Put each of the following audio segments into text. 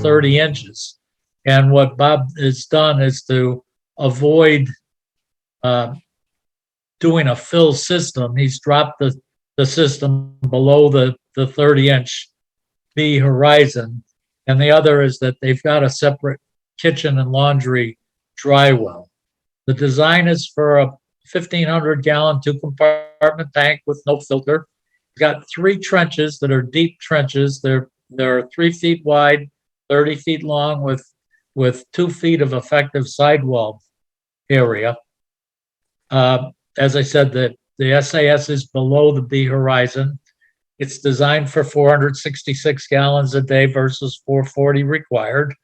30 inches. And what Bob has done is to avoid doing a fill system. He's dropped the system below the 30-inch B horizon. And the other is that they've got a separate kitchen and laundry dry well. The design is for a 1,500-gallon 2-compartment tank with no filter. It's got 3 trenches that are deep trenches. They're 3 feet wide, 30 feet long, with 2 feet of effective sidewall area. As I said, the SAS is below the B horizon. It's designed for 466 gallons a day versus 440 required.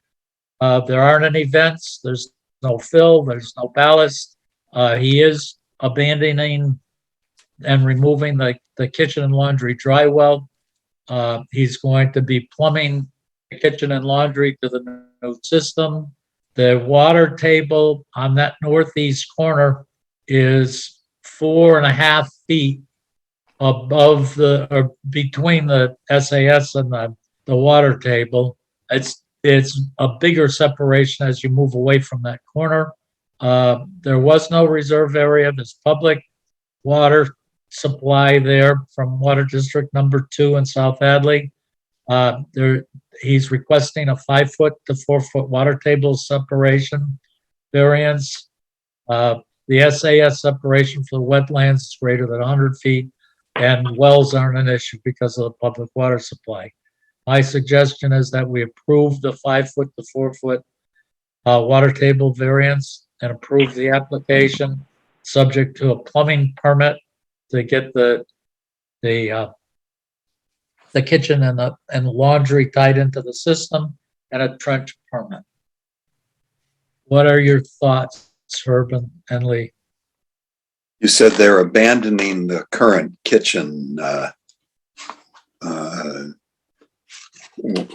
There aren't any vents. There's no fill. There's no ballast. He is abandoning and removing the kitchen and laundry dry well. He's going to be plumbing the kitchen and laundry to the new system. The water table on that northeast corner is 4.5 feet above or between the SAS and the water table. It's a bigger separation as you move away from that corner. There was no reserve area. There's public water supply there from Water District number 2 in South Hadley. He's requesting a 5-foot to 4-foot water table separation variance. The SAS separation for the wetlands is greater than 100 feet, and wells aren't an issue because of the public water supply. My suggestion is that we approve the 5-foot to 4-foot water table variance and approve the application subject to a plumbing permit to get the kitchen and laundry tied into the system, and a trench permit. What are your thoughts, Herb and Lee? You said they're abandoning the current kitchen,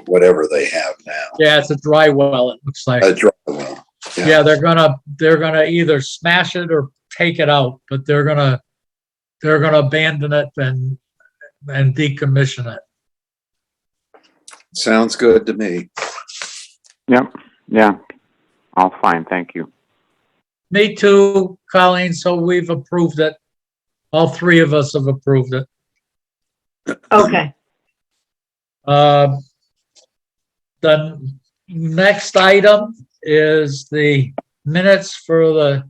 whatever they have now. Yeah, it's a dry well, it looks like. A dry well. Yeah, they're gonna either smash it or take it out, but they're gonna abandon it and decommission it. Sounds good to me. Yep. Yeah. All fine. Thank you. Me too, Colleen. So we've approved it. All 3 of us have approved it. Okay. The next item is the minutes for the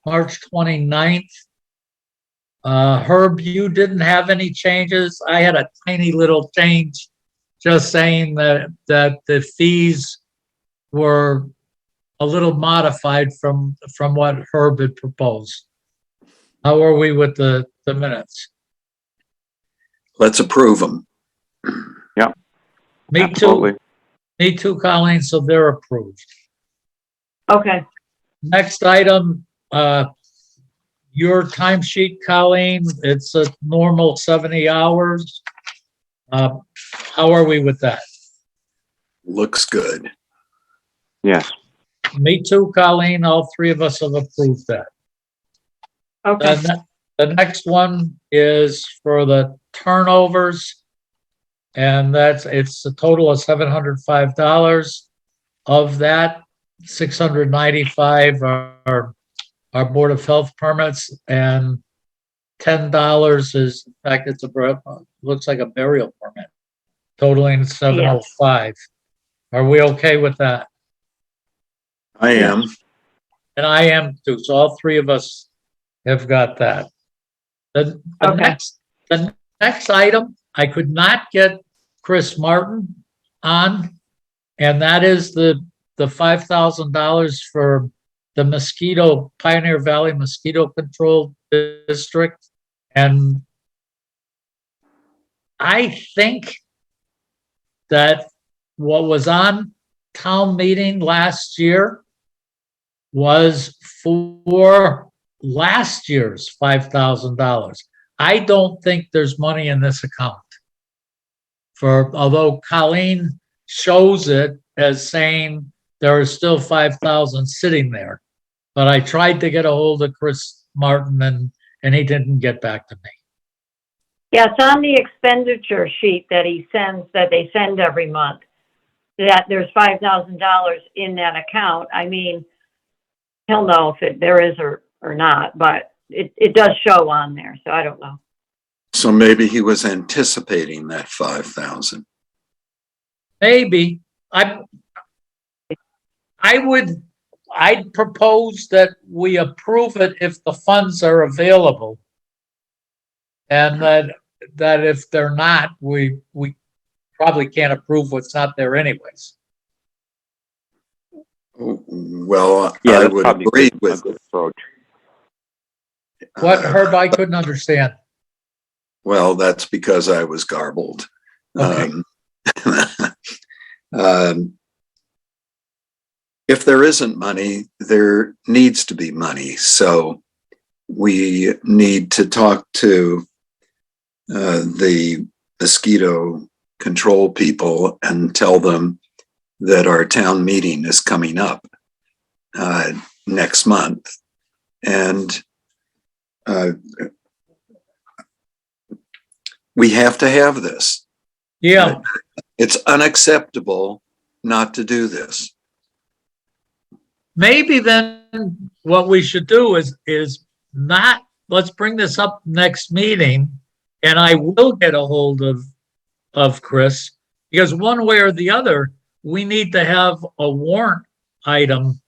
March 29th. Herb, you didn't have any changes. I had a tiny little change, just saying that the fees were a little modified from what Herb had proposed. How are we with the minutes? Let's approve them. Yep. Me Absolutely. too. Me too, Colleen. So they're approved. Okay. Next item, your timesheet, Colleen. It's a normal 70 hours. How are we with that? Looks good. Yes. Me too, Colleen. All 3 of us have approved that. Okay. The next one is for the turnovers, and it's a total of $705. Of that, $695 are Board of Health permits, and $10 is, in fact, looks like a burial permit, totaling $705. Are we okay with that? I am. And I am too. So all 3 of us have got that. The next item, I could not get Chris Martin on, and that is the $5,000 for the Mosquito, Pioneer Valley Mosquito Control District. And I think that what was on town meeting last year was for last year's $5,000. I don't think there's money in this account although Colleen shows it as saying there is still 5,000 sitting there. But I tried to get a hold of Chris Martin and he didn't get back to me. Yeah, it's on the expenditure sheet that they send every month. that there's $5,000 in that account. I mean, he'll know if there is or not, but it does show on there, so I don't know. So maybe he was anticipating that 5,000. Maybe. I'd propose that we approve it if the funds are available. And that if they're not, we probably can't approve what's not there anyways. Well, Yeah, I that's would probably agree a with, good approach. What, Herb, I couldn't understand. well, that's because I was garbled. Okay. If there isn't money, there needs to be money. So we need to talk to the mosquito control people and tell them that our town meeting is coming up next month. And we have to have this. Yeah, It's unacceptable not to do this. maybe then what we should do is not, let's bring this up next meeting, and I will get a hold of Chris, because one way or the other, we need to have a warrant item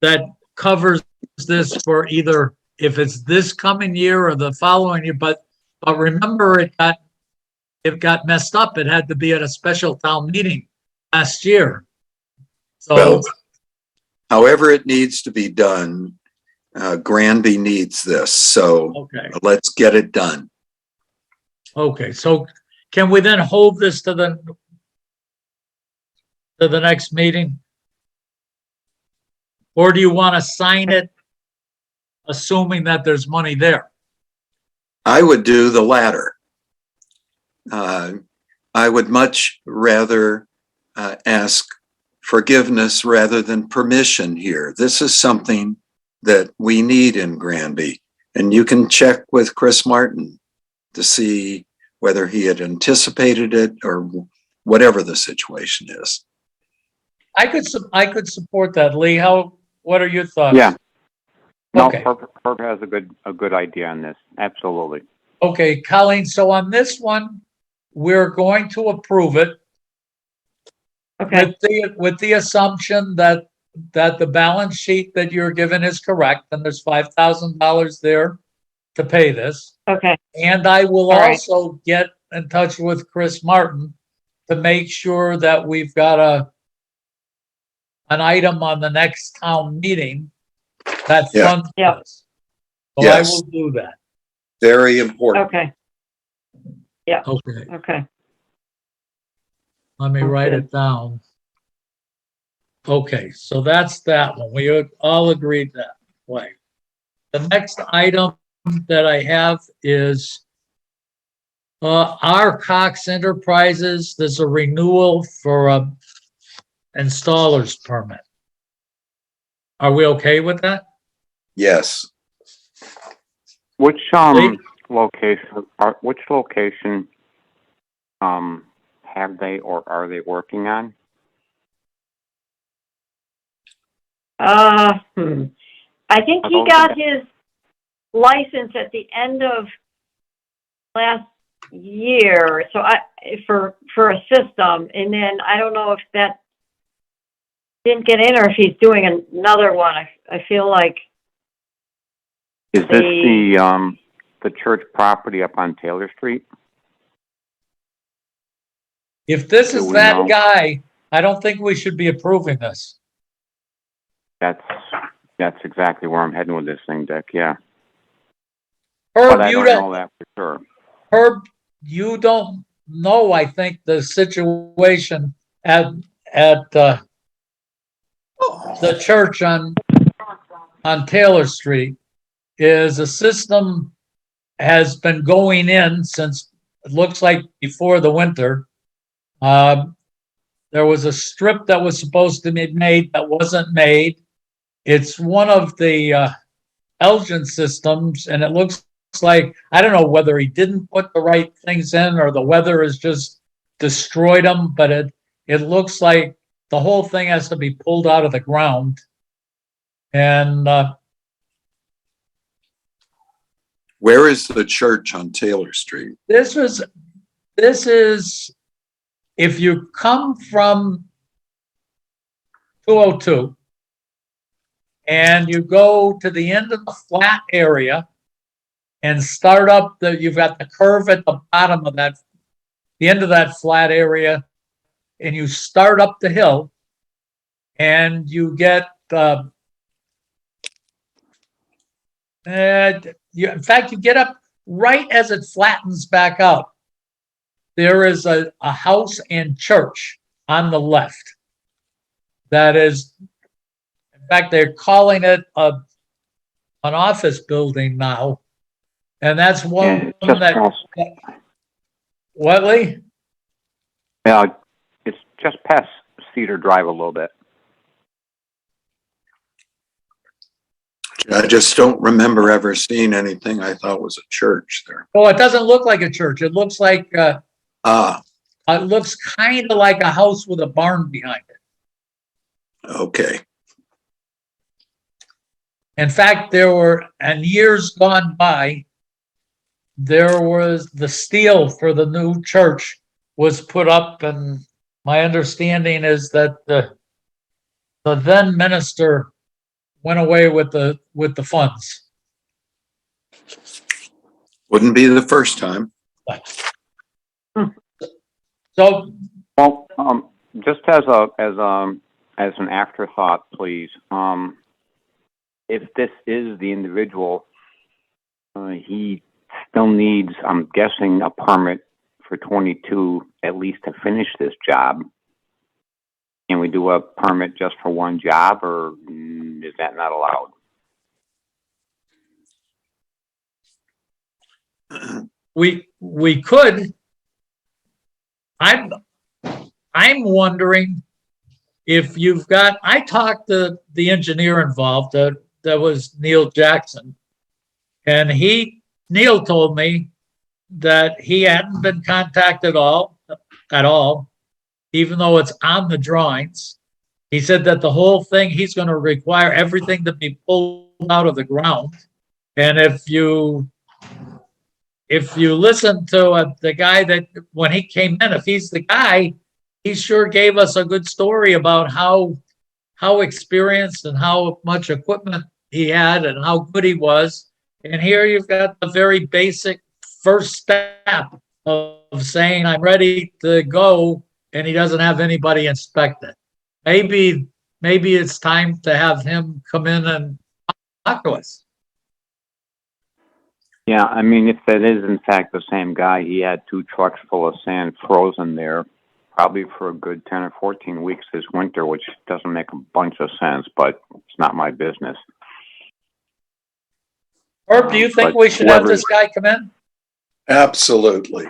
that covers this for either if it's this coming year or the following year. But remember, it got messed up. It had to be at a special town meeting last year. So, Well, however it needs to be done, Granby needs this. So okay. let's get it done. Okay, so can we then hold this to the next meeting? Or do you want to sign it, assuming that there's money there? I would do the latter. I would much rather ask forgiveness rather than permission here. This is something that we need in Granby. And you can check with Chris Martin to see whether he had anticipated it or whatever the situation is. I could support that, Lee. What are your thoughts? Yeah. No, Okay. Herb has a good idea on this. Absolutely. Okay, Colleen, so on this one, we're going to approve it Okay, with the assumption that the balance sheet that you're given is correct, and there's $5,000 there to pay this. okay, And I will All right. also get in touch with Chris Martin to make sure that we've got an item on the next town meeting that Yeah. funds Yeah. this. So Yes. I will do that. Very important. okay, Okay, okay. let me Sounds write good. it down. Okay, so that's that one. We all agreed that way. The next item that I have is our Cox Enterprises. There's a renewal for a installer's permit. Are we okay with that? Yes. Which Lee? location have they or are they working on? I think he got his license at the end of last year, so for a system, and then I don't know if that didn't get in or if he's doing another one. I feel like. Is this the church property up on Taylor Street? If this Do is we that know? guy, I don't think we should be approving this. That's exactly where I'm heading with this thing, Dick. Yeah, Herb, but I you don't know that for sure. Herb, you don't know, I think, the situation at the church on Taylor Street is a system has been going in since it looks like before the winter. There was a strip that was supposed to be made that wasn't made. It's one of the Elgin systems, and it looks like, I don't know whether he didn't put the right things in or the weather has just destroyed them, but it looks like the whole thing has to be pulled out of the ground. And Where is the church on Taylor Street? this is, if you come from 202 and you go to the end of the flat area and start up you've got the curve at the bottom of that, the end of that flat area, and you start up the hill and you get, in fact, you get up right as it flattens back out. There is a house and church on the left. That is, in fact, they're calling it an office building now. And that's one that, what, Lee? Yeah, it's just past Cedar Drive a little bit. I just don't remember ever seeing anything I thought was a church there. Oh, it doesn't look like a church. It looks like, it looks kind of like a house with a barn behind it. Okay. In fact, and years gone by, there was the steel for the new church was put up, and my understanding is that the then minister went away with the funds. Wouldn't be the first time. So, Well, just as an afterthought, please. If this is the individual, he still needs, I'm guessing, a permit for 22 at least to finish this job. Can we do a permit just for one job, or is that not allowed? we could. I'm wondering if you've got. I talked to the engineer involved. That was Neil Jackson, and Neil told me that he hadn't been contacted at all, even though it's on the drawings. He said that the whole thing, he's going to require everything to be pulled out of the ground. And if you listen to the guy that when he came in, if he's the guy, he sure gave us a good story about how experienced and how much equipment he had and how good he was. And here you've got the very basic first step of saying, I'm ready to go, and he doesn't have anybody inspect it. Maybe it's time to have him come in and talk to us. Yeah, I mean, if that is in fact the same guy, he had 2 trucks full of sand frozen there, probably for a good 10 or 14 weeks this winter, which doesn't make a bunch of sense, but it's not my business. Herb, do you think we should have this guy come in? Absolutely.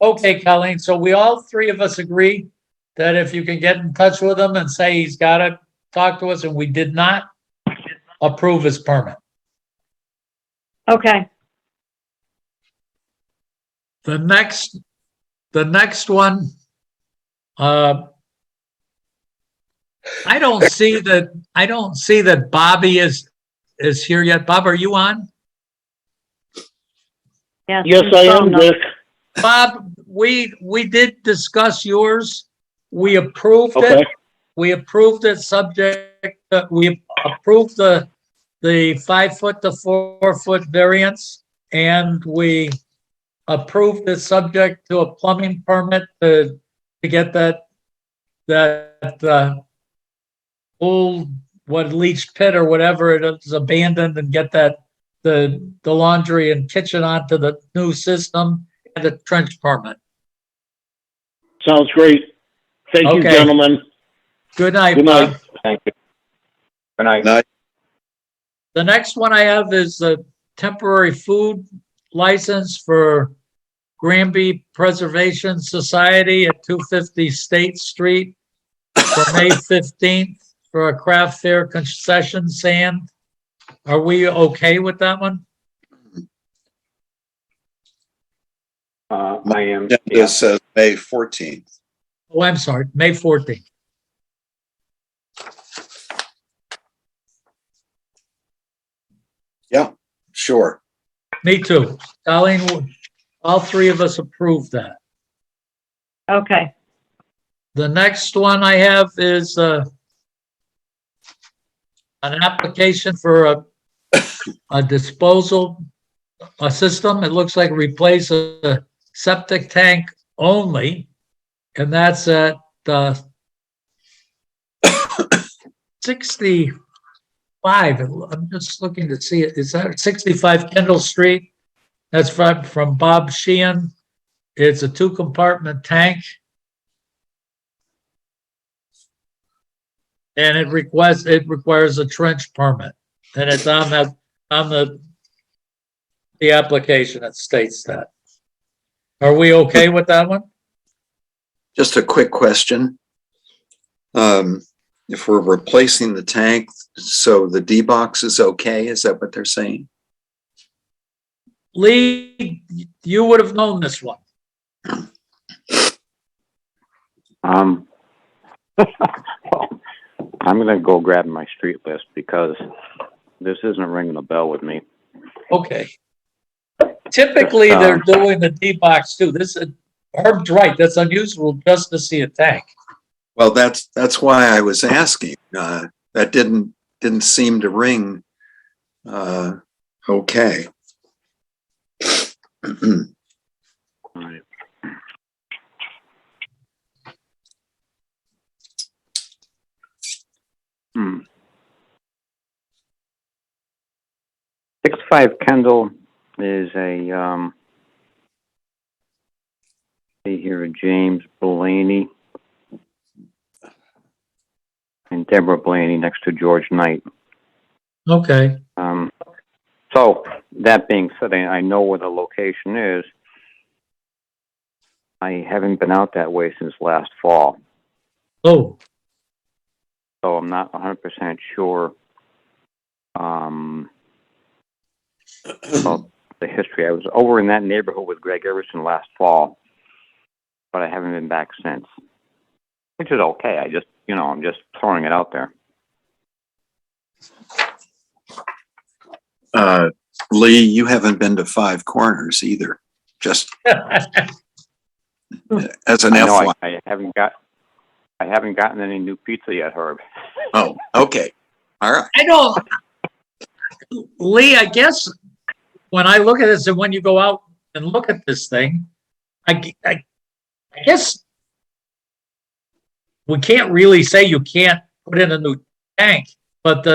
Okay, Colleen, so we all three of us agree that if you can get in touch with him and say he's got to talk to us, and we did not approve his permit. Okay. The next one, I don't see that Bobby is here yet. Bob, are you on? Yes, I am, Dick. Bob, we did discuss yours. We approved Okay. it. We approved it subject, we approved the 5 foot to 4 foot variance, and we approved it subject to a plumbing permit to get that old leach pit or whatever it is abandoned, and get the laundry and kitchen onto the new system, and a trench permit. Sounds great. Thank you, Okay. gentlemen. Good night, Good Bob. night. Thank you. Good night. Night. The next one I have is a temporary food license for Granby Preservation Society at 250 State Street for May 15th for a craft fair concession stand. Are we okay with that one? I am. This says May 14th. Oh, I'm sorry, May 14th. Yeah, sure. Me too. Colleen, all three of us approved that. Okay. The next one I have is an application for a disposal a system. It looks like replace a septic tank only, and that's at 65. I'm just looking to see it. Is that 65 Kendall Street? That's from Bob Sheehan. It's a 2-compartment tank. And it requires a trench permit. And it's on the application that states that. Are we okay with that one? Just a quick question. If we're replacing the tank, so the D-box is okay? Is that what they're saying? Lee, you would have known this one. Well, I'm gonna go grab my street list because this isn't ringing a bell with me. Okay. Typically, they're doing the D-box too. Herb's right. That's unusual just to see a tank. Well, that's why I was asking. That didn't seem to ring okay. All right. Hmm. 65 Kendall is a see here, James Blaney and Deborah Blaney next to George Knight. Okay. So that being said, I know where the location is. I haven't been out that way since last fall, Oh, so I'm not 100% sure about the history. I was over in that neighborhood with Greg Everson last fall, but I haven't been back since, which is okay. I'm just throwing it out there. Lee, you haven't been to Five Corners either. Just as an I know FYI. I haven't gotten any new pizza yet, Herb. Oh, okay. All right. I know. Lee, I guess when I look at this and when you go out and look at this thing, I guess we can't really say you can't put in a new tank, but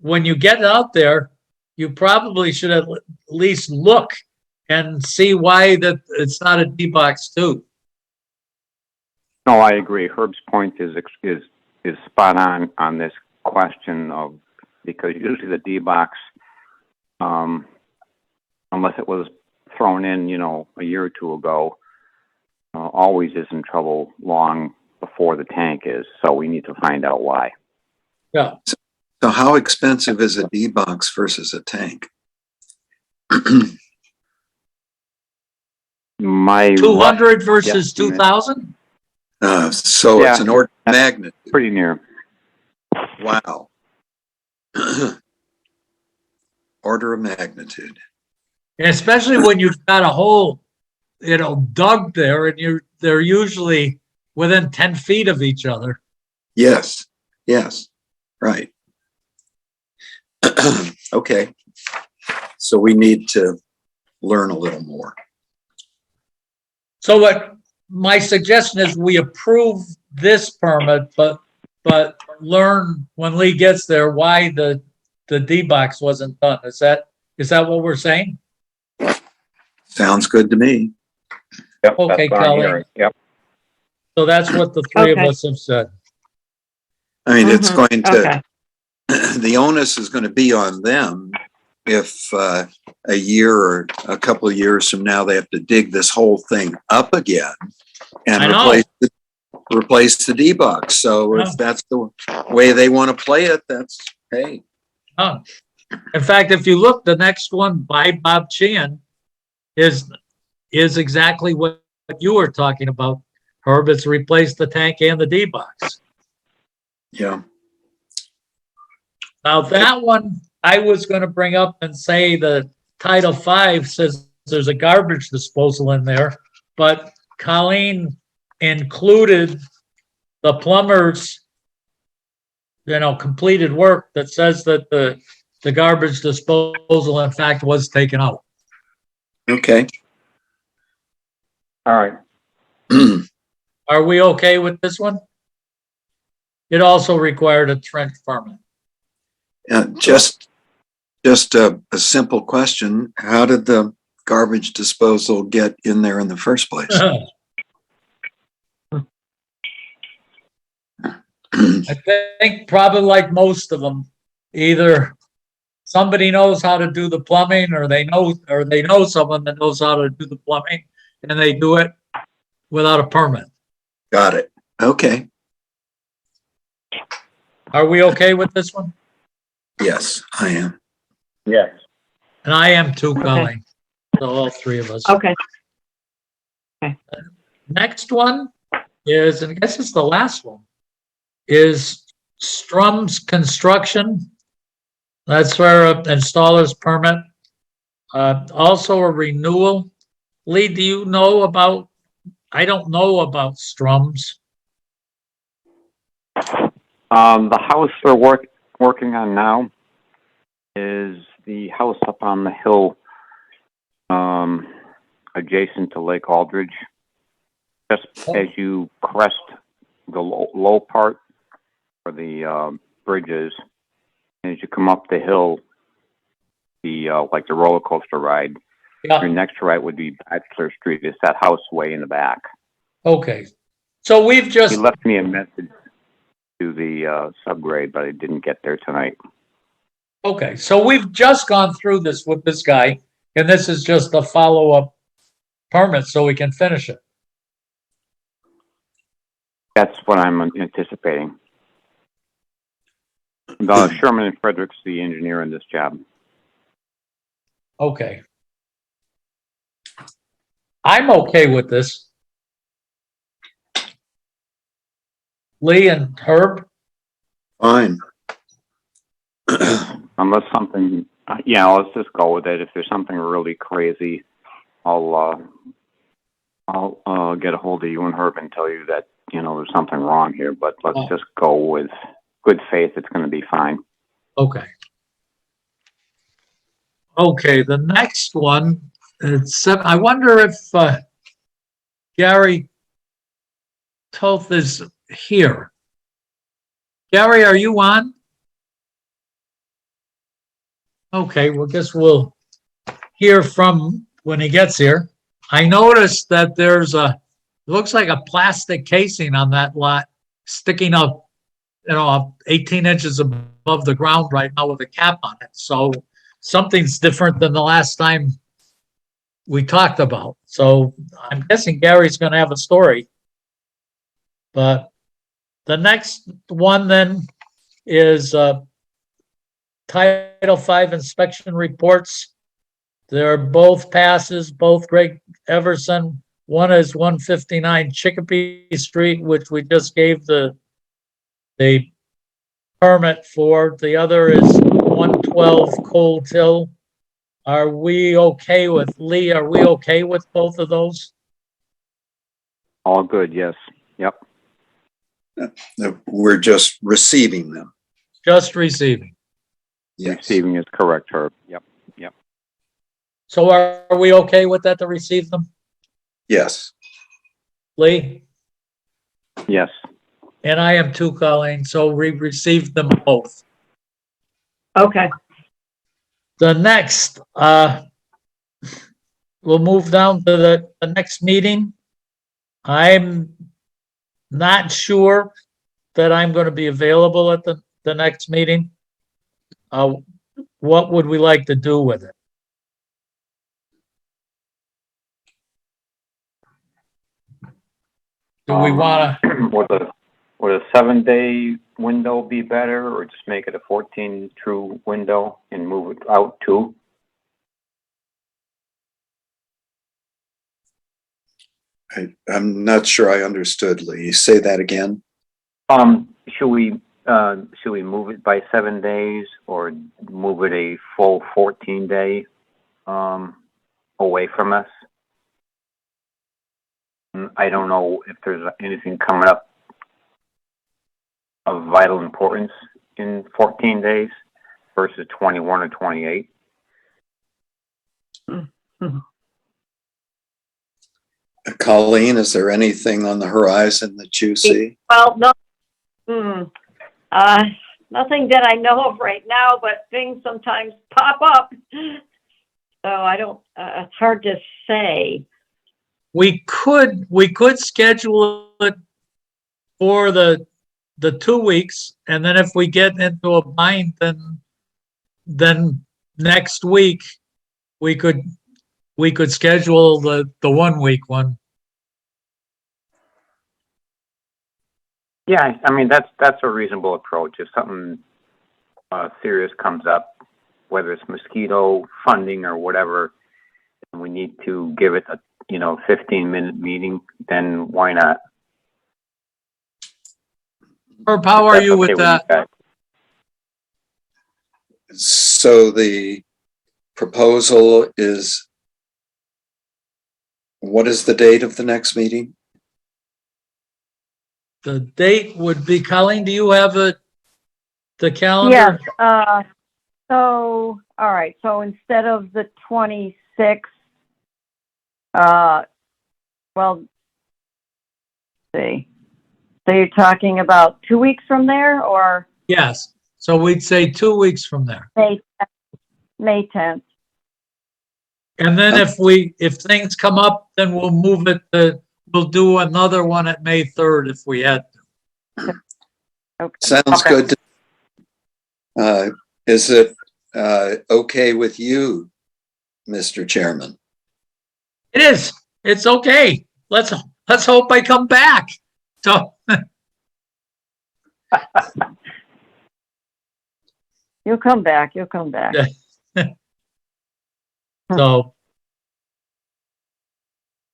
when you get out there, you probably should at least look and see why that it's not a D-box too. No, I agree. Herb's point is spot on this question of, because usually the D-box, unless it was thrown in, a year or two ago, always is in trouble long before the tank is. So we need to find out why. Yeah. So how expensive is a D-box versus a tank? My 200 versus guesstimate- 2,000? So Yeah, it's an order of magnitude. pretty near. Wow. Order of magnitude. And especially when you've got a hole, dug there and they're usually within 10 feet of each other. Yes. Right. Okay. So we need to learn a little more. So what my suggestion is we approve this permit, but learn when Lee gets there why the D-box wasn't done. Is that what we're saying? Sounds good to me. Yep, Okay, that's what I'm Colleen. hearing. Yep. So that's what the three of Okay. us have said. I mean, it's going to, Okay. the onus is going to be on them if a year or a couple of years from now they have to dig this whole thing up again and I know. replace the D-box. So Yeah. if that's the way they want to play it, that's, hey. Oh. In fact, if you look, the next one by Bob Sheehan is exactly what you were talking about. Herb has replaced the tank and the D-box. Yeah. Now that one, I was gonna bring up and say that Title V says there's a garbage disposal in there, but Colleen included the plumber's, completed work that says that the garbage disposal in fact was taken out. Okay. All right. Are we okay with this one? It also required a trench permit. Just a simple question. How did the garbage disposal get in there in the first place? I think probably like most of them, either somebody knows how to do the plumbing or they know someone that knows how to do the plumbing and they do it without a permit. Got it. Okay. Are we okay with this one? Yes, I am. Yes. And I am too, Okay. Colleen. So all three of us. Okay. Next one is, and I guess it's the last one, is Strum's Construction. That's for an installer's permit. Also a renewal. Lee, do you know about, I don't know about Strum's. The house they're working on now is the house up on the hill, adjacent to Lake Aldridge. Just as you crest the low part for the bridges, as you come up the hill, like the roller coaster ride, your Yeah, next right would be Bachelor Street. It's that house way in the back. okay. So we've He just, left me a message to the subgrade, but I didn't get there tonight. okay, so we've just gone through this with this guy, and this is just a follow-up permit so we can finish it. That's what I'm anticipating. Sherman and Frederick's the engineer in this job. Okay. I'm okay with this. Lee and Herb? Fine. Unless something, let's just go with it. If there's something really crazy, I'll get a hold of you and Herb and tell you that, there's something wrong here, but let's just go with good faith. It's going to be fine. Okay. Okay, the next one, I wonder if Gary Toth is here. Gary, are you on? Okay, well, guess we'll hear from when he gets here. I noticed that there's looks like a plastic casing on that lot sticking up, 18 inches above the ground right now with a cap on it. So something's different than the last time we talked about. So I'm guessing Gary's going to have a story. But the next one then is Title V inspection reports. They're both passes, both Greg Everson. One is 159 Chicopee Street, which we just gave the permit for. The other is 112 Cold Hill. Are we okay with, Lee, are we okay with both of those? All good, yes. Yep. We're just receiving them. Just receiving. Yes. Receiving is correct, Herb. Yep. So are we okay with that to receive them, Yes. Lee? Yes. And I am too, Colleen, so we received them both. Okay. The next, we'll move down to the next meeting. I'm not sure that I'm going to be available at the next meeting. What would we like to do with it? Do we want to? Would a 7-day window be better, or just make it a 14 true window and move it out too? I'm not sure I understood, Lee. Say that again. Should we move it by 7 days or move it a full 14 day, away from us? I don't know if there's anything coming up of vital importance in 14 days versus 21 or 28. Colleen, is there anything on the horizon that you see? Well, no, nothing that I know of right now, but things sometimes pop up. So I don't, it's hard to say. We could schedule it for the 2 weeks, and then if we get into a bind, then next week we could schedule the 1 week one. Yeah, I mean, that's a reasonable approach. If something serious comes up, whether it's mosquito funding or whatever, and we need to give it a 15-minute meeting, then why not? Herb, how are you with Okay that? you guys. So the proposal is, what is the date of the next meeting? The date would be, Colleen, do you have the calendar? Yes, so, all right, so instead of the 26th, well, let's see. So you're talking about 2 weeks from there, or Yes. So we'd say 2 weeks from there. May 10th? And then if things come up, then we'll move it we'll do another one at May 3rd if we had to. Okay. Sounds Okay. good. Is it okay with you, Mr. Chairman? It is. It's okay. Let's hope I come back. So You'll come back, you'll come back. Yeah. So,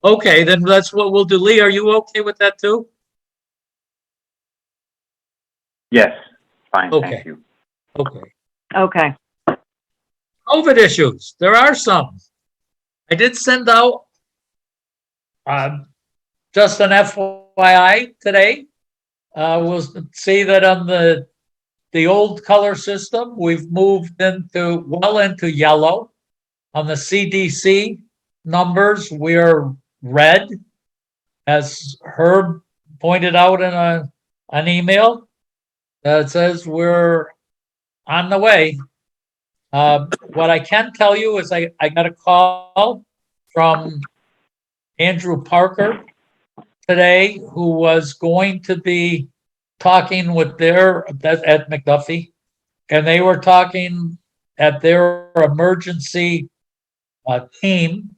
okay, then that's what we'll do. Lee, are you okay with that too? Yes, fine, Okay. thank you. Okay. Okay. COVID issues. There are some. I did send out just an FYI today. We'll see that on the old color system, we've moved into yellow. On the CDC numbers, we're red, as Herb pointed out in an email that says we're on the way. What I can tell you is I got a call from Andrew Parker today, who was going to be talking with at McDuffie, and they were talking at their emergency team,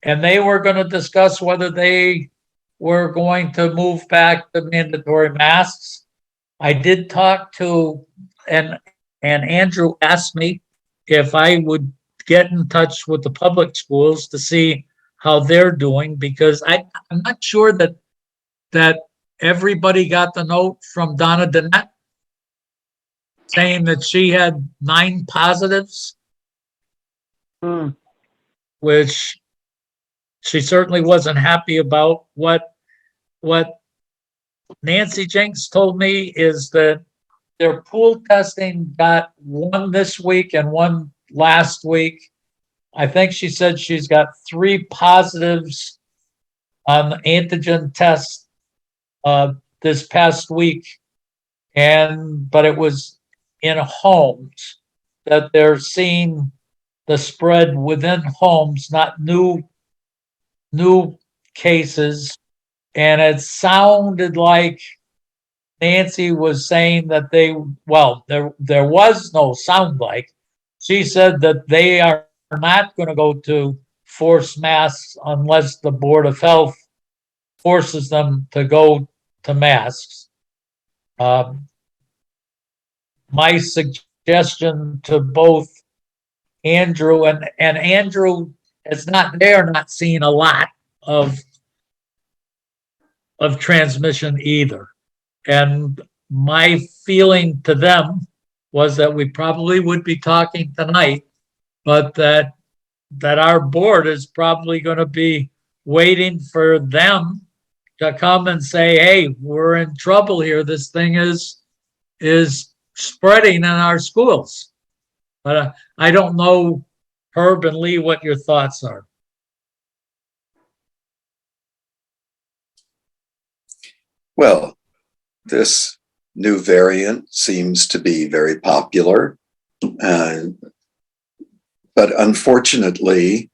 and they were going to discuss whether they were going to move back to mandatory masks. I did talk to, and Andrew asked me if I would get in touch with the public schools to see how they're doing, because I'm not sure that everybody got the note from Donna Danette saying that she had 9 positives, which she certainly wasn't happy about. What Nancy Jenks told me is that their pool testing got 1 this week and 1 last week. I think she said she's got 3 positives on the antigen test this past week, but it was in homes that they're seeing the spread within homes, not new cases. And it sounded like Nancy was saying that there was no sound like. She said that they are not going to go to forced masks unless the Board of Health forces them to go to masks. My suggestion to both Andrew and Andrew is not seeing a lot of of transmission either. And my feeling to them was that we probably would be talking tonight, but that our board is probably going to be waiting for them to come and say, hey, we're in trouble here. This thing is spreading in our schools. But I don't know, Herb and Lee, what your thoughts are. Well, this new variant seems to be very popular. But unfortunately,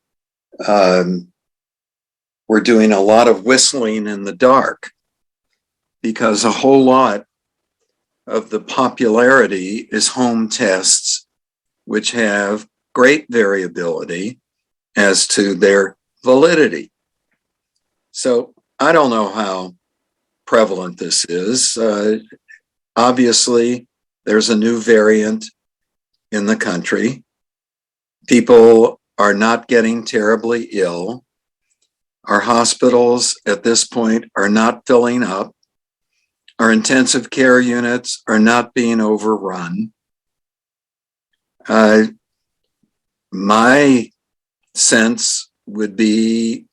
we're doing a lot of whistling in the dark because a whole lot of the popularity is home tests, which have great variability as to their validity. So I don't know how prevalent this is. Obviously, there's a new variant in the country. People are not getting terribly ill. Our hospitals at this point are not filling up. Our intensive care units are not being overrun. My sense would be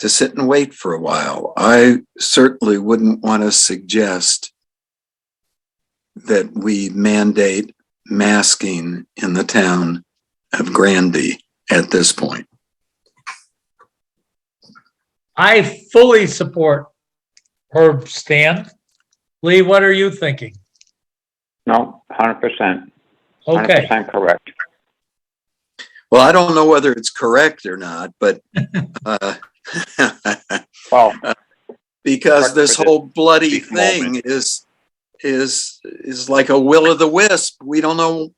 to sit and wait for a while. I certainly wouldn't want to suggest that we mandate masking in the town of Granby at this point. I fully support Herb's stand. Lee, what are you thinking? No, 100%. Okay. 100% correct. Well, I don't know whether it's correct or not, but Well, because this whole bloody brief thing moment. is like a will o' the wisp. We don't know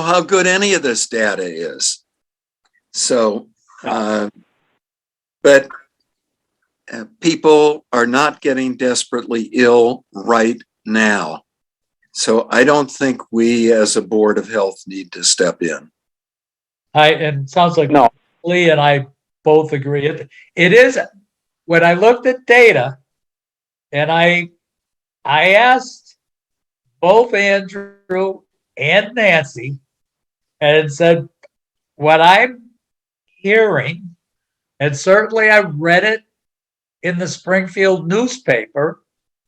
how good any of this data is. So, but people are not getting desperately ill right now. So I don't think we as a Board of Health need to step in. And it sounds like No. Lee and I both agree. It is, when I looked at data and I asked both Andrew and Nancy and said, what I'm hearing, and certainly I read it in the Springfield newspaper,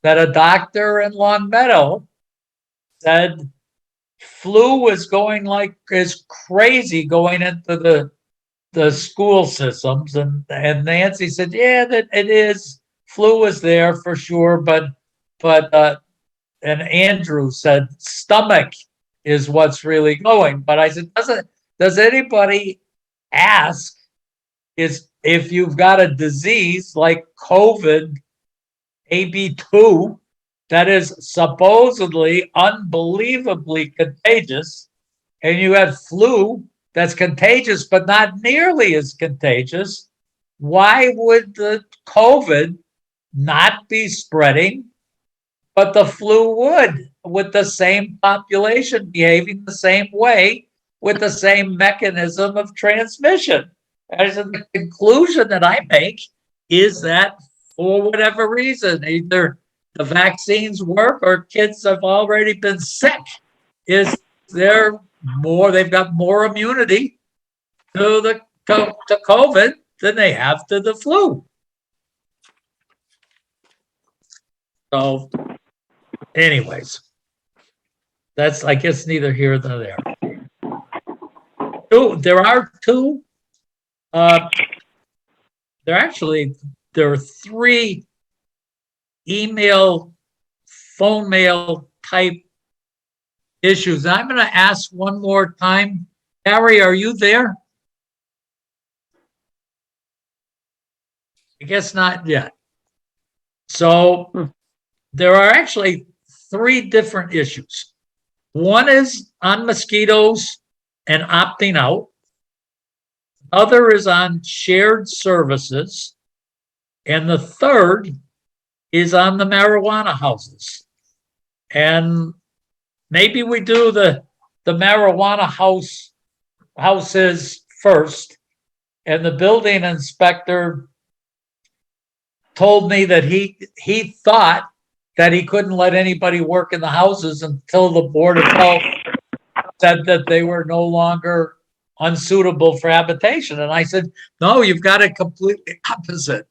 that a doctor in Long Meadow said flu was going like as crazy going into the school systems, and Nancy said, yeah, that it is, flu is there for sure, but and Andrew said stomach is what's really going. But I said, does anybody ask is if you've got a disease like COVID AB2 that is supposedly unbelievably contagious, and you have flu that's contagious but not nearly as contagious, why would the COVID not be spreading, but the flu would, with the same population behaving the same way, with the same mechanism of transmission? And so the conclusion that I make is that for whatever reason, either the vaccines work or kids have already been sick. They've got more immunity to COVID than they have to the flu. So anyways, that's, I guess, neither here nor there. There are two, there are three email, phone mail type issues. I'm going to ask one more time. Harry, are you there? I guess not yet. So there are actually three different issues. One is on mosquitoes and opting out. Other is on shared services. And the third is on the marijuana houses. And maybe we do the marijuana houses first, and the building inspector told me that he thought that he couldn't let anybody work in the houses until the Board of Health said that they were no longer unsuitable for habitation. And I said, no, you've got it completely opposite.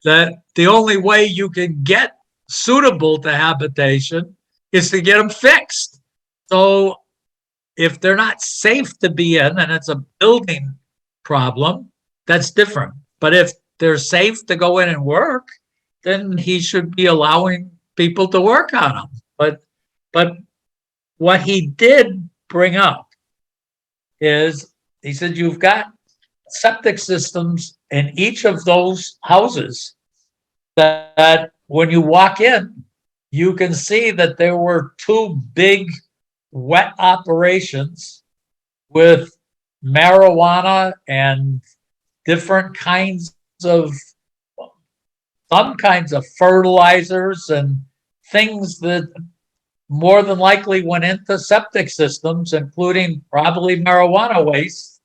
That the only way you can get suitable to habitation is to get them fixed. So if they're not safe to be in and it's a building problem, that's different. But if they're safe to go in and work, then he should be allowing people to work on them. But what he did bring up is he said, you've got septic systems in each of those houses that when you walk in, you can see that there were two big wet operations with marijuana and different kinds of, some kinds of fertilizers and things that more than likely went into septic systems, including probably marijuana waste.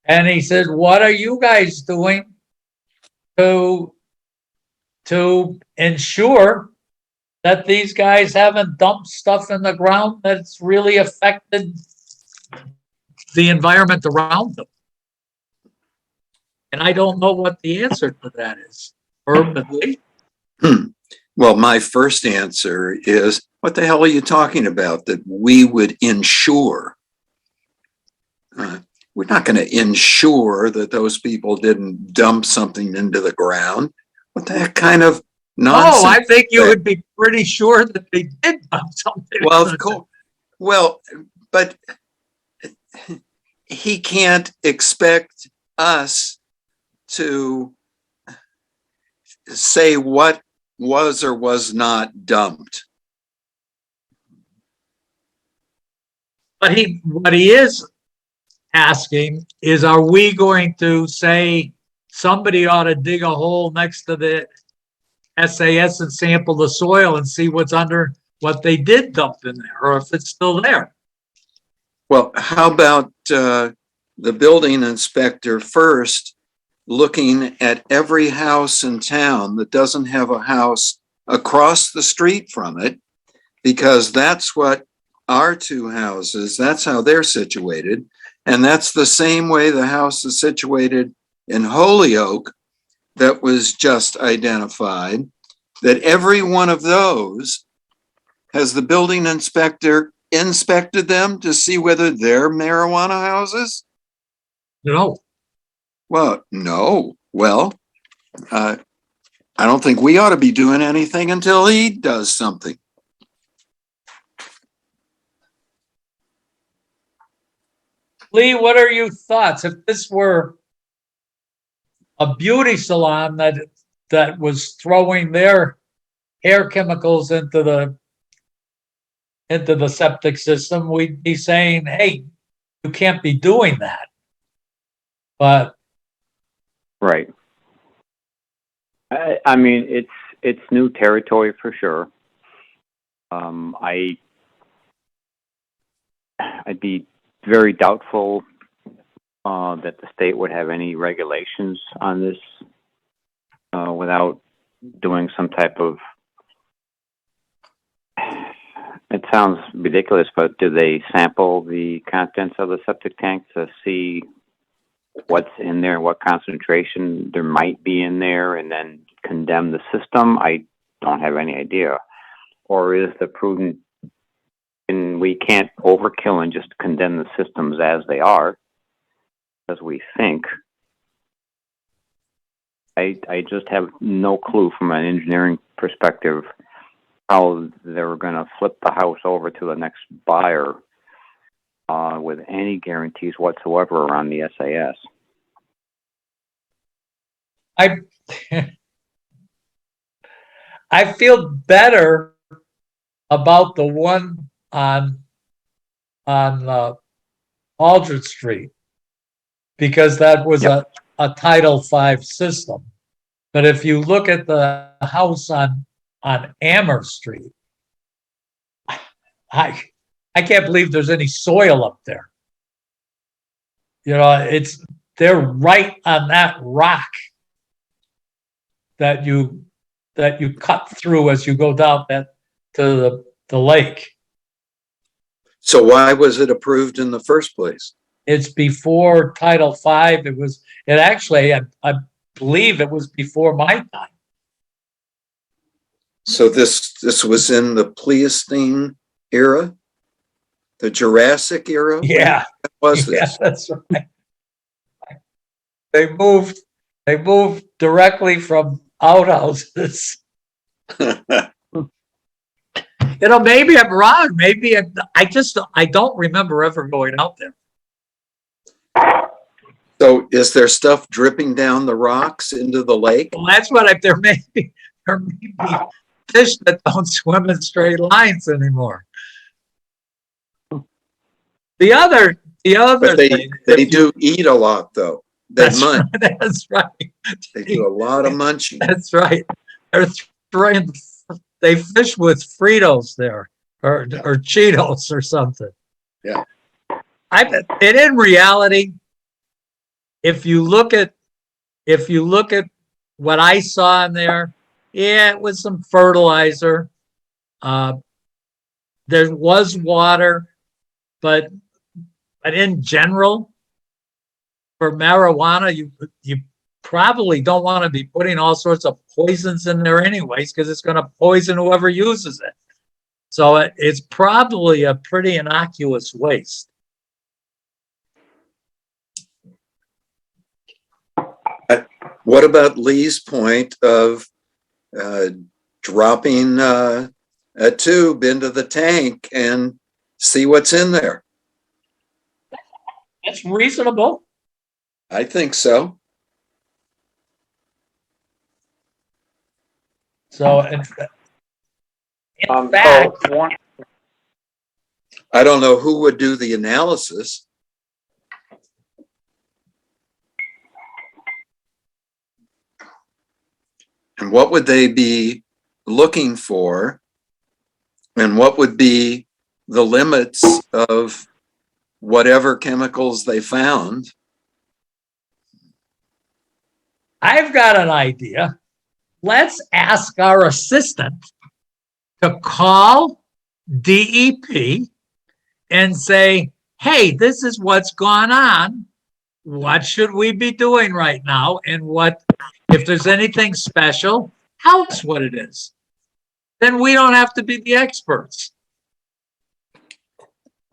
And he said, what are you guys doing to ensure that these guys haven't dumped stuff in the ground that's really affected the environment around them? And I don't know what the answer to that is. Urbanly. Well, my first answer is, what the hell are you talking about that we would ensure? We're not going to ensure that those people didn't dump something into the ground. What the heck kind of nonsense? Oh, I think you would be pretty sure that they did dump something. Well, of course. Well, but he can't expect us to say what was or was not dumped. But what he is asking is, are we going to say somebody ought to dig a hole next to the SAS and sample the soil and see what's under what they did dump in there, or if it's still there? Well, how about the building inspector first looking at every house in town that doesn't have a house across the street from it, because that's what our two houses, that's how they're situated. And that's the same way the house is situated in Holyoke that was just identified, that every one of those, has the building inspector inspected them to see whether they're marijuana houses? No. Well, no. Well, I don't think we ought to be doing anything until he does something. Lee, what are your thoughts? If this were a beauty salon that was throwing their hair chemicals into the septic system, we'd be saying, hey, you can't be doing that. But Right. I mean, it's new territory for sure. I'd be very doubtful that the state would have any regulations on this without doing some type of. It sounds ridiculous, but do they sample the contents of the septic tank to see what's in there, what concentration there might be in there, and then condemn the system? I don't have any idea. Or is the prudent, and we can't overkill and just condemn the systems as they are, as we think. I just have no clue from an engineering perspective how they're going to flip the house over to the next buyer with any guarantees whatsoever around the SAS. I feel better about the one on Aldrich Street, because that was a Title V system. But if you look at the house on Amher Street, I can't believe there's any soil up there. You know, they're right on that rock that you that you cut through as you go down that to the lake. So why was it approved in the first place? It's before Title V. It actually, I believe it was before my time. So this was in the Pleistocene era, the Jurassic era? Yeah. When was this? Yeah, that's right. They moved directly from outhouses. Maybe I'm wrong. Maybe I don't remember ever going out there. So is there stuff dripping down the rocks into the lake? Well, that's what there may be fish that don't swim in straight lines anymore. The other But thing, they do eat a lot though. They munch. right, that's right. They do a lot of munching. That's right. They fish with Fritos there, or Cheetos or something. Yeah. And in reality, if you look at what I saw in there, yeah, it was some fertilizer. There was water, but in general, for marijuana, you probably don't want to be putting all sorts of poisons in there anyways, because it's going to poison whoever uses it. So it's probably a pretty innocuous waste. What about Lee's point of dropping a tube into the tank and see what's in there? That's reasonable. I think so. So in So fact, I don't know who would do the analysis. And what would they be looking for? And what would be the limits of whatever chemicals they found? I've got an idea. Let's ask our assistant to call DEP and say, hey, this is what's gone on. What should we be doing right now? And if there's anything special, tell us what it is. Then we don't have to be the experts.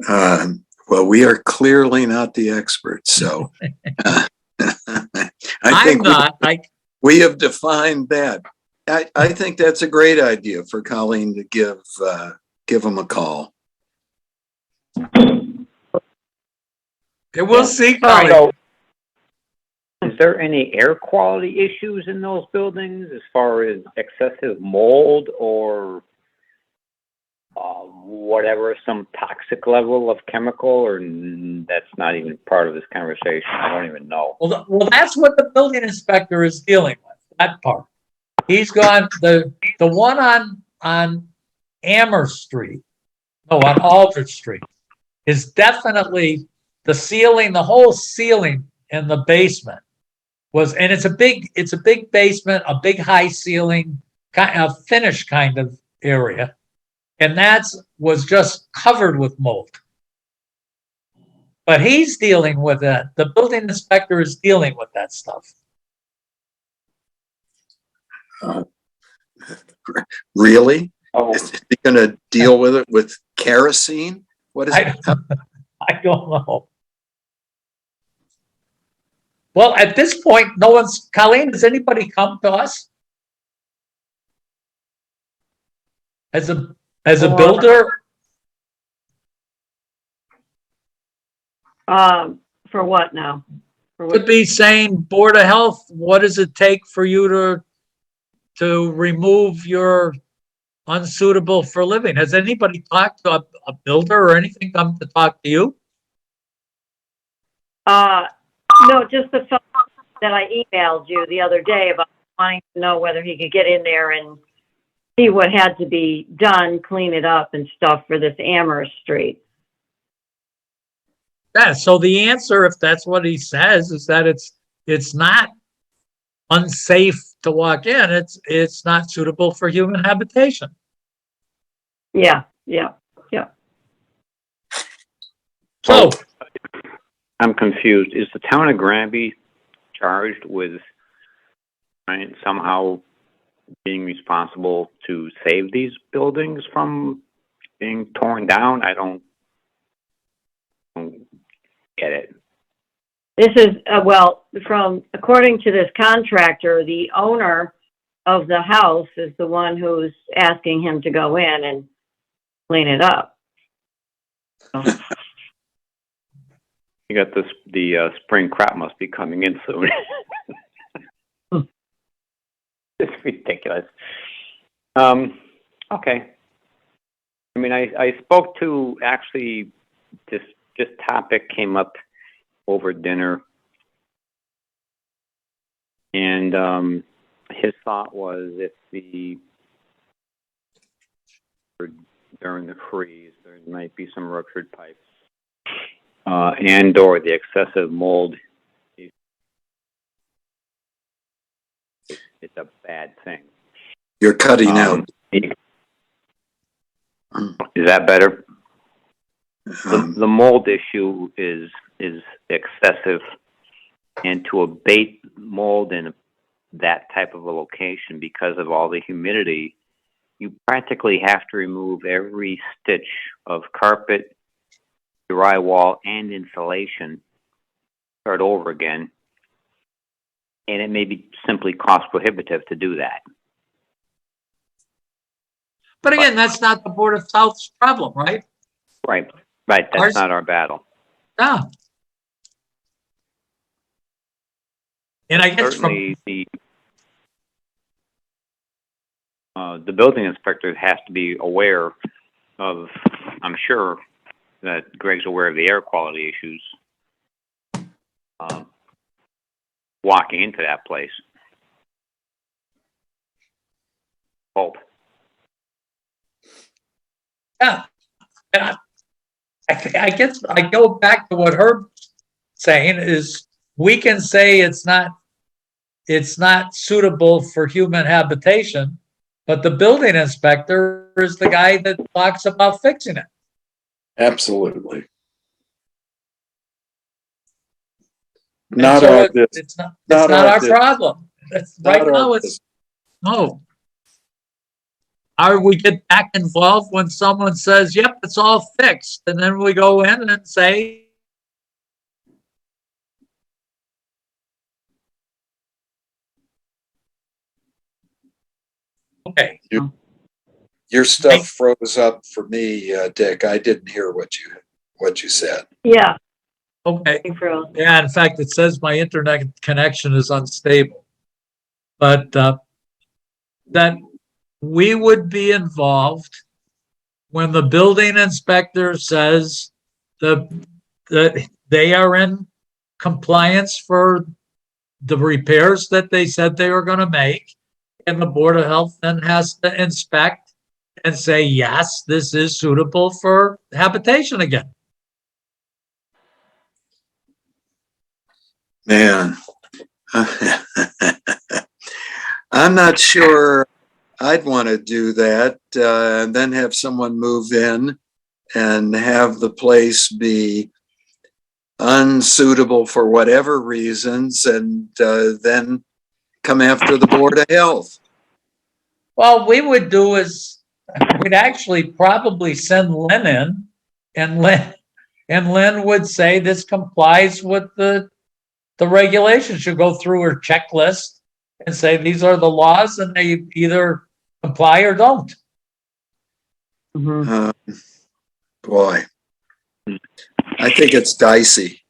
Well, we are clearly not the experts, so I think we have defined that. I think that's a great idea for Colleen to give them a call. We'll see, So, Colleen. is there any air quality issues in those buildings as far as excessive mold or whatever, some toxic level of chemical, or that's not even part of this conversation? I don't even know. Well, that's what the building inspector is dealing with, that part. He's gone, the one on on Aldrich Street is definitely the ceiling, the whole ceiling in the basement and it's a big basement, a big high ceiling, kind of finished kind of area. And was just covered with mold. But he's dealing with it. The building inspector is dealing with that stuff. Really? Oh, Is he going to deal with it with kerosene? What is it? I don't know. Well, at this point, Colleen, has anybody come to us? As a builder? For what now? Could be saying, Board of Health, what does it take for you to remove your unsuitable for living? Has anybody talked to a builder or anything come to talk to you? No, just the fellow that I emailed you the other day about wanting to know whether he could get in there and see what had to be done, clean it up and stuff for this Amherst Street. Yeah, so the answer, if that's what he says, is that it's not unsafe to walk in, it's not suitable for human habitation. Yeah. So, I'm confused. Is the town of Granby charged with somehow being responsible to save these buildings from being torn down? I don't get it. This is, well, according to this contractor, the owner of the house is the one who's asking him to go in and clean it up. You got the spring crop must be coming in soon. It's ridiculous. Okay. I mean, I spoke to, actually, this topic came up over dinner, and his thought was if during the freeze, there might be some ruptured pipes, and or the excessive mold. It's a bad thing. You're cutting out. Is that better? The mold issue is excessive, and to abate mold in that type of a location because of all the humidity, you practically have to remove every stitch of carpet, drywall, and insulation, start over again, and it may be simply cost prohibitive to do that. but again, that's not the Board of Health's problem, right? Right. That's not our battle. Yeah. And I guess Certainly the building inspector has to be aware of, I'm sure that Greg's aware of the air quality issues walking into that place. Hope. Yeah. And I guess I go back to what Herb's saying is we can say it's not suitable for human habitation, but the building inspector is the guy that talks about fixing it. Absolutely. And Not so our business. it's not our problem. Right now it's no. We get back involved when someone says, yep, it's all fixed. And then we go in and say, okay. Your stuff froze up for me, Dick. I didn't hear what you said. Yeah. Okay. Yeah, in fact, it says my internet connection is unstable. But that we would be involved when the building inspector says that they are in compliance for the repairs that they said they were going to make. And the Board of Health then has to inspect and say, yes, this is suitable for habitation again. Man, I'm not sure I'd want to do that and then have someone move in and have the place be unsuitable for whatever reasons and then come after the Board of Health. Well, we would do is we'd actually probably send Lynn in, and Lynn would say this complies with the regulations. She'll go through her checklist and say these are the laws, and they either comply or don't. Mm-hmm. Boy, I think it's dicey.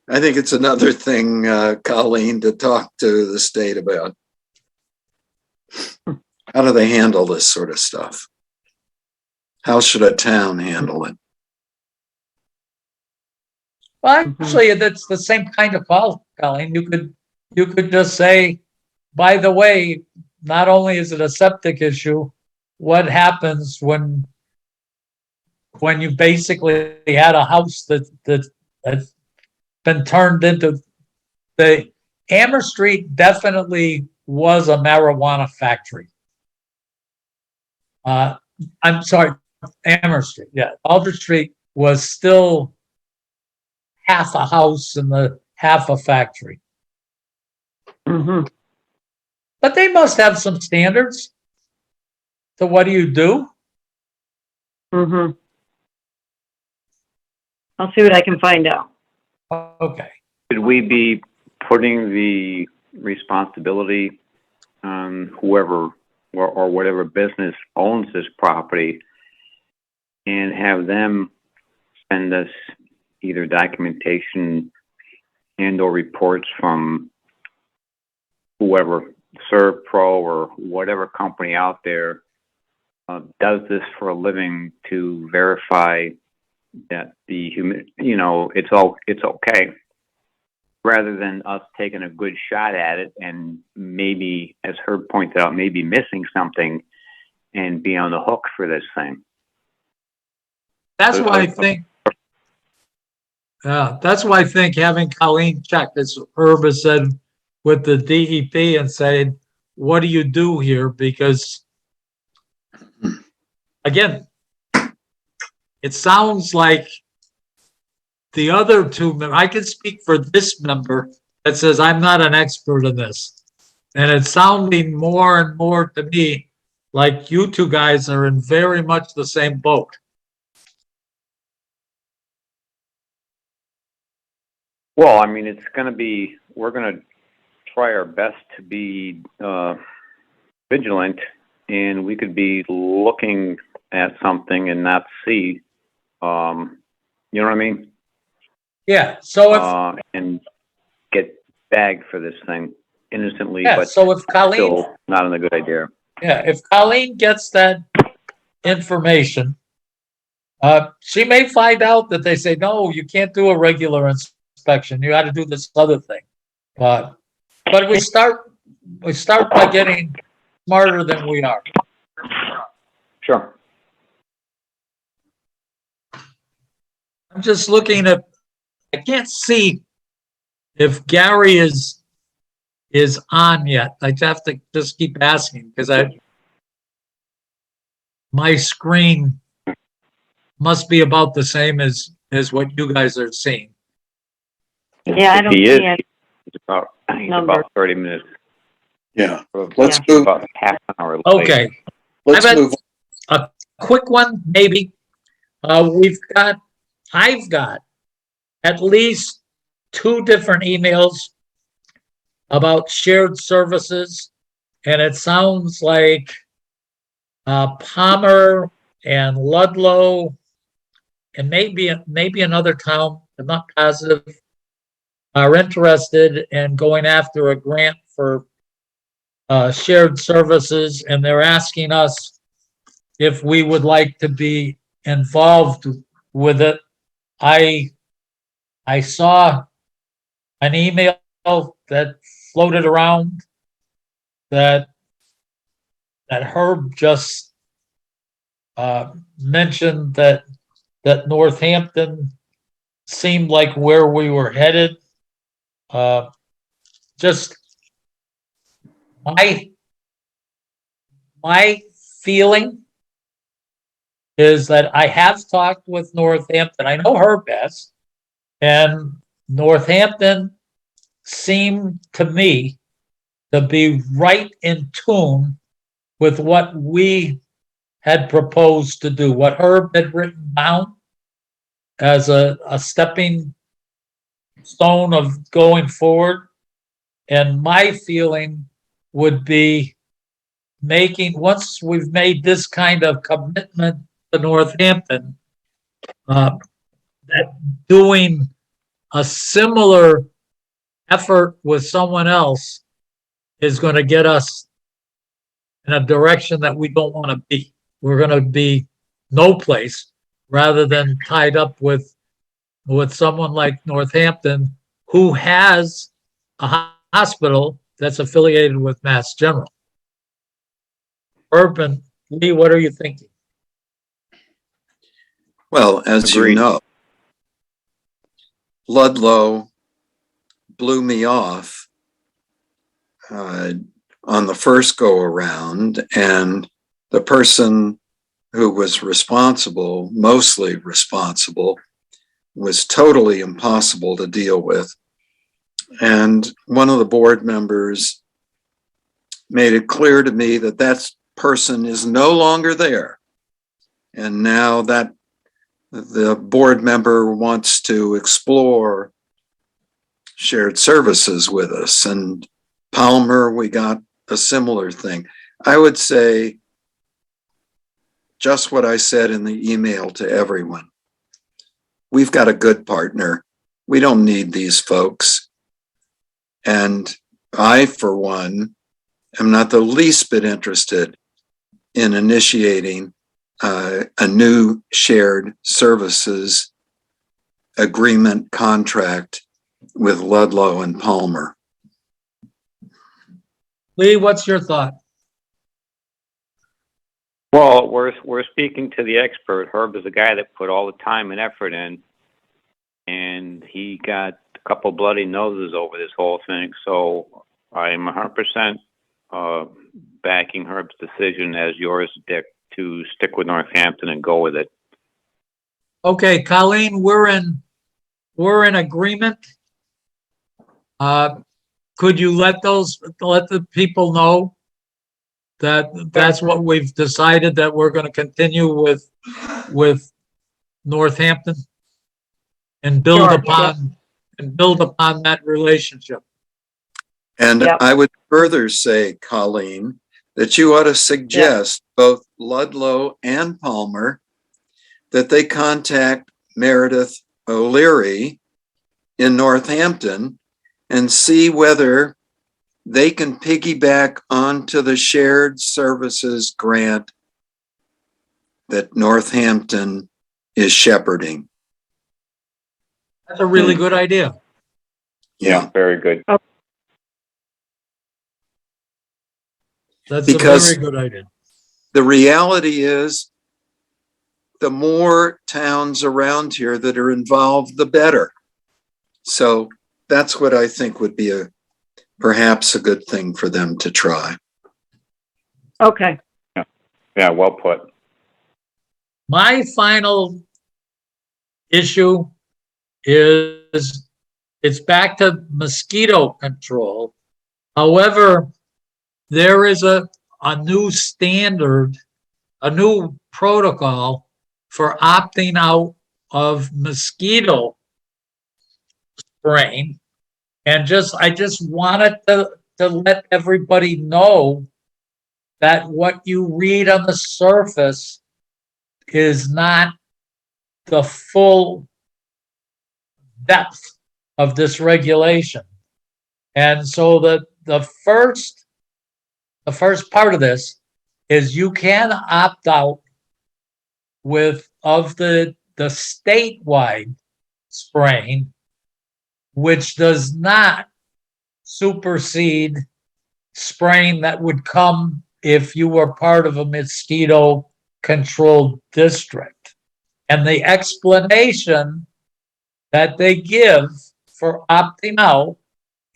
I think it's another thing, Colleen, to talk to the state about. How do they handle this sort of stuff? How should a town handle it? Well, actually, that's the same kind of call, Colleen. You could just say, by the way, not only is it a septic issue, what happens when you basically had a house that's been turned into the Amher Street definitely was a marijuana factory. I'm sorry, Amherst Street. Yeah, Aldrich Street was still half a house and the half a factory. Mm-hmm. But they must have some standards. So what do you do? Mm-hmm. I'll see what I can find out. Okay. Should we be putting the responsibility on whoever or whatever business owns this property and have them send us either documentation and or reports from whoever, ServPro or whatever company out there does this for a living to verify that it's okay, rather than us taking a good shot at it and maybe, as Herb pointed out, maybe missing something and be on the hook for this thing. That's why I think. That's why I think having Colleen check, as Herb has said, with the DEP and saying, "What do you do here?" Because again, it sounds like the other two. I can speak for this member that says I'm not an expert in this, and it's sounding more and more to me like you two guys are in very much the same boat. Well, I mean, we're going to try our best to be vigilant, and we could be looking at something and not see, you know what I mean? Yeah. So if and get bagged for this thing innocently, yeah, but so if Colleen, still not a good idea. yeah, if Colleen gets that information, she may find out that they say, no, you can't do a regular inspection. You got to do this other thing. But we start by getting smarter than we are. Sure. I'm just looking at, I can't see if Gary is on yet. I have to just keep asking because my screen must be about the same as what you guys are seeing. Yeah, I If don't he see is, it. he's Number. about 30 minutes. Yeah. Or Let's Yeah. move. about half an hour late. Okay, Let's I've had- move. a quick one, maybe. I've got at least 2 different emails about shared services, and it sounds like Palmer and Ludlow, and maybe another town, I'm not positive, are interested in going after a grant for shared services, and they're asking us if we would like to be involved with it. I saw an email that floated around that Herb just mentioned that Northampton seemed like where we were headed. Just my feeling is that I have talked with Northampton. I know Herb best, and Northampton seemed to me to be right in tune with what we had proposed to do, what Herb had written down as a stepping stone of going forward. And my feeling would be once we've made this kind of commitment to Northampton, that doing a similar effort with someone else is going to get us in a direction that we don't want to be. We're going to be no place rather than tied up with someone like Northampton, who has a hospital that's affiliated with Mass General. Urban Lee, what are you thinking? Well, as Agreed. you know, Ludlow blew me off on the first go around, and the person who was responsible, mostly responsible, was totally impossible to deal with. And one of the board members made it clear to me that that person is no longer there. And now that the board member wants to explore shared services with us. And Palmer, we got a similar thing. I would say just what I said in the email to everyone. We've got a good partner. We don't need these folks. And I, for one, am not the least bit interested in initiating a new shared services agreement contract with Ludlow and Palmer. Lee, what's your thought? Well, we're speaking to the expert. Herb is the guy that put all the time and effort in, and he got a couple bloody noses over this whole thing. So I'm 100% backing Herb's decision as yours, Dick, to stick with Northampton and go with it. Okay, Colleen, we're in agreement. Could you let the people know that that's what we've decided, that we're going to continue with Northampton and build Sure, upon that relationship? And Yep. I would further say, Colleen, that you ought to suggest both Ludlow and Palmer that they contact Meredith O'Leary in Northampton and see whether they can piggyback onto the shared services grant that Northampton is shepherding. That's a really good idea. Yeah. Very good. That's Because- a very good idea. The reality is, the more towns around here that are involved, the better. So that's what I think would be perhaps a good thing for them to try. Okay. Yeah, well put. My final issue is it's back to mosquito control. However, there is a new standard, a new protocol for opting out of mosquito spraying. And I just wanted to let everybody know that what you read on the surface is not the full depth of this regulation. And so the first part of this is you can opt out of the statewide spraying, which does not supersede spraying that would come if you were part of a mosquito controlled district. And the explanation that they give for opting out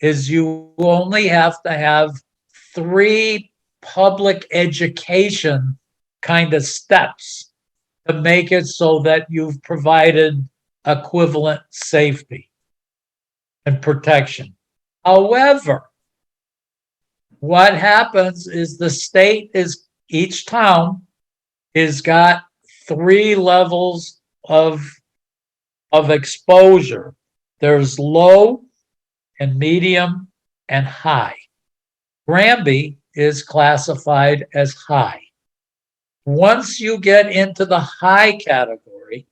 is you only have to have 3 public education kind of steps to make it so that you've provided equivalent safety and protection. However, what happens is each town has got 3 levels of exposure. There's low and medium and high. Granby is classified as high. Once you get into the high category,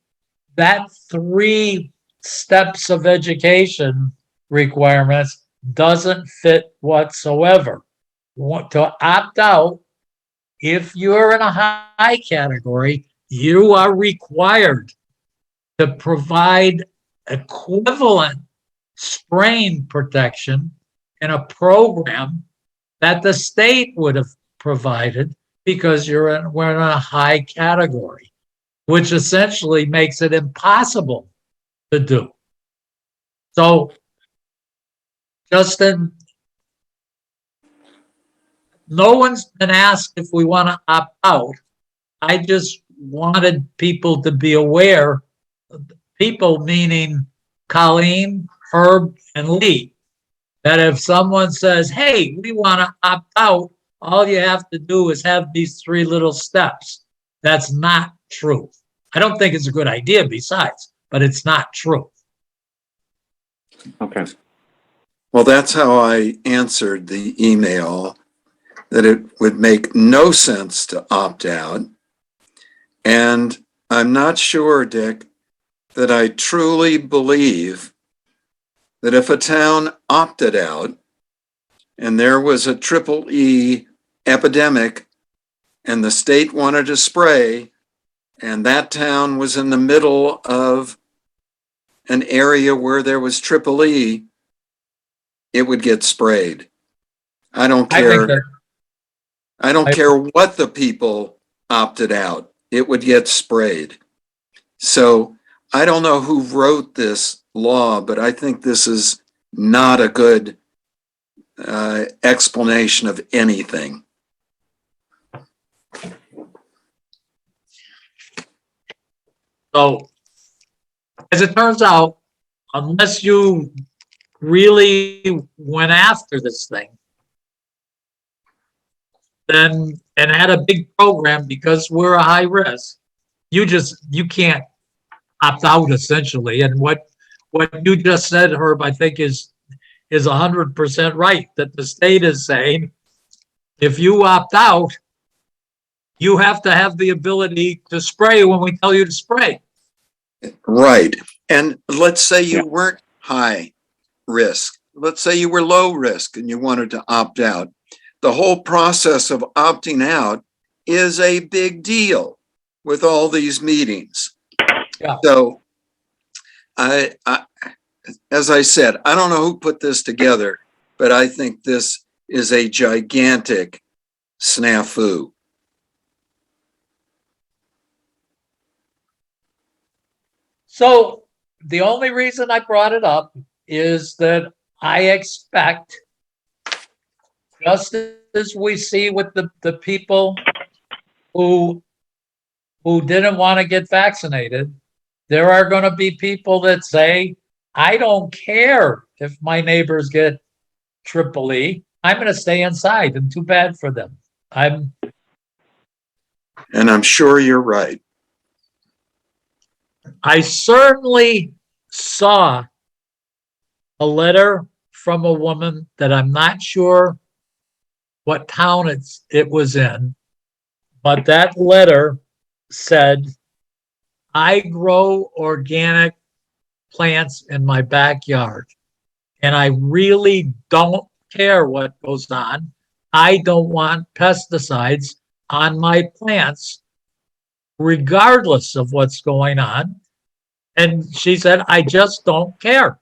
that 3 steps of education requirements doesn't fit whatsoever. To opt out, if you're in a high category, you are required to provide equivalent spraying protection in a program that the state would have provided, because we're in a high category, which essentially makes it impossible to do. So, Justin, no one's been asked if we want to opt out. I just wanted people to be aware, people meaning Colleen, Herb, and Lee, that if someone says, hey, we want to opt out, all you have to do is have these three little steps. That's not true. I don't think it's a good idea besides, but it's not true. Okay. Well, that's how I answered the email, that it would make no sense to opt out. And I'm not sure, Dick, that I truly believe that if a town opted out and there was a triple E epidemic and the state wanted to spray, and that town was in the middle of an area where there was triple E, it would get sprayed. I don't I think care. that I don't care what the people opted out. It would get sprayed. So I don't know who wrote this law, but I think this is not a good explanation of anything. so. As it turns out, unless you really went after this thing, then and had a big program because we're a high risk, you can't opt out essentially. And what you just said, Herb, I think is 100% right. That the state is saying, if you opt out, you have to have the ability to spray when we tell you to spray. Right. And let's say you Yeah. weren't high risk. Let's say you were low risk and you wanted to opt out. The whole process of opting out is a big deal with all these meetings. Yeah. So as I said, I don't know who put this together, but I think this is a gigantic snafu. So the only reason I brought it up is that I expect, just as we see with the people who didn't want to get vaccinated, there are going to be people that say, I don't care if my neighbors get triple E. I'm going to stay inside, and too bad for them. And I'm sure you're right. I certainly saw a letter from a woman that I'm not sure what town it was in, but that letter said, I grow organic plants in my backyard, and I really don't care what goes on. I don't want pesticides on my plants, regardless of what's going on. And she said, I just don't care.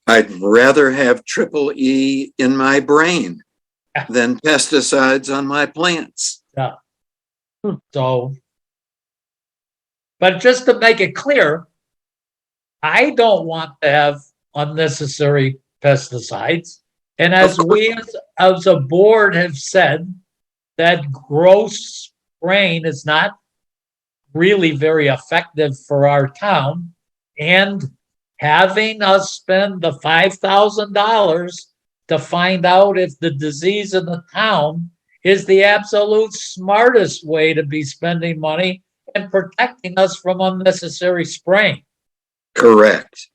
I'd rather have triple E in my brain than pesticides on my plants. Yeah. So, but just to make it clear, I don't want to have unnecessary pesticides. And as we as a board have said, that gross spraying is not really very effective for our town. And having us spend the $5,000 to find out if the disease in the town is the absolute smartest way to be spending money and protecting us from unnecessary spraying. Correct.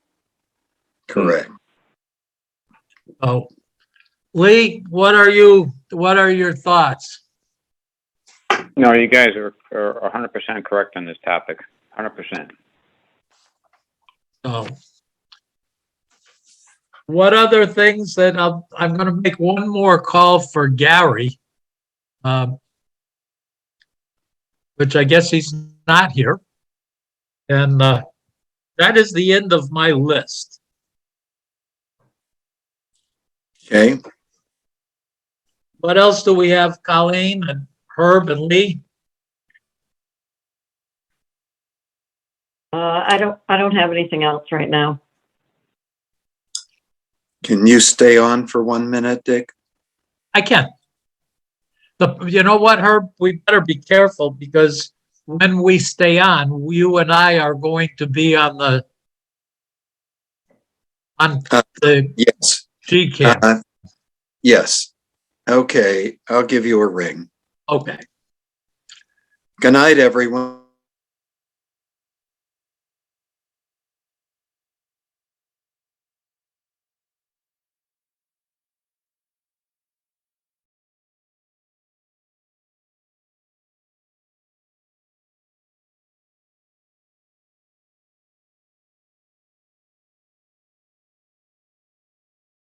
Correct. Oh, Lee, what are your thoughts? No, you guys are 100% correct on this topic. 100%. Oh, what other things that I'm going to make one more call for Gary, which I guess he's not here. And that is the end of my list. Okay. What else do we have, Colleen and Herb and Lee? I don't have anything else right now. Can you stay on for 1 minute, Dick? I can. You know what, Herb? We better be careful because when we stay on, you and I are going to be on the Yes. G-cam. Yes. Okay, I'll give you a ring. Okay. Good night, everyone.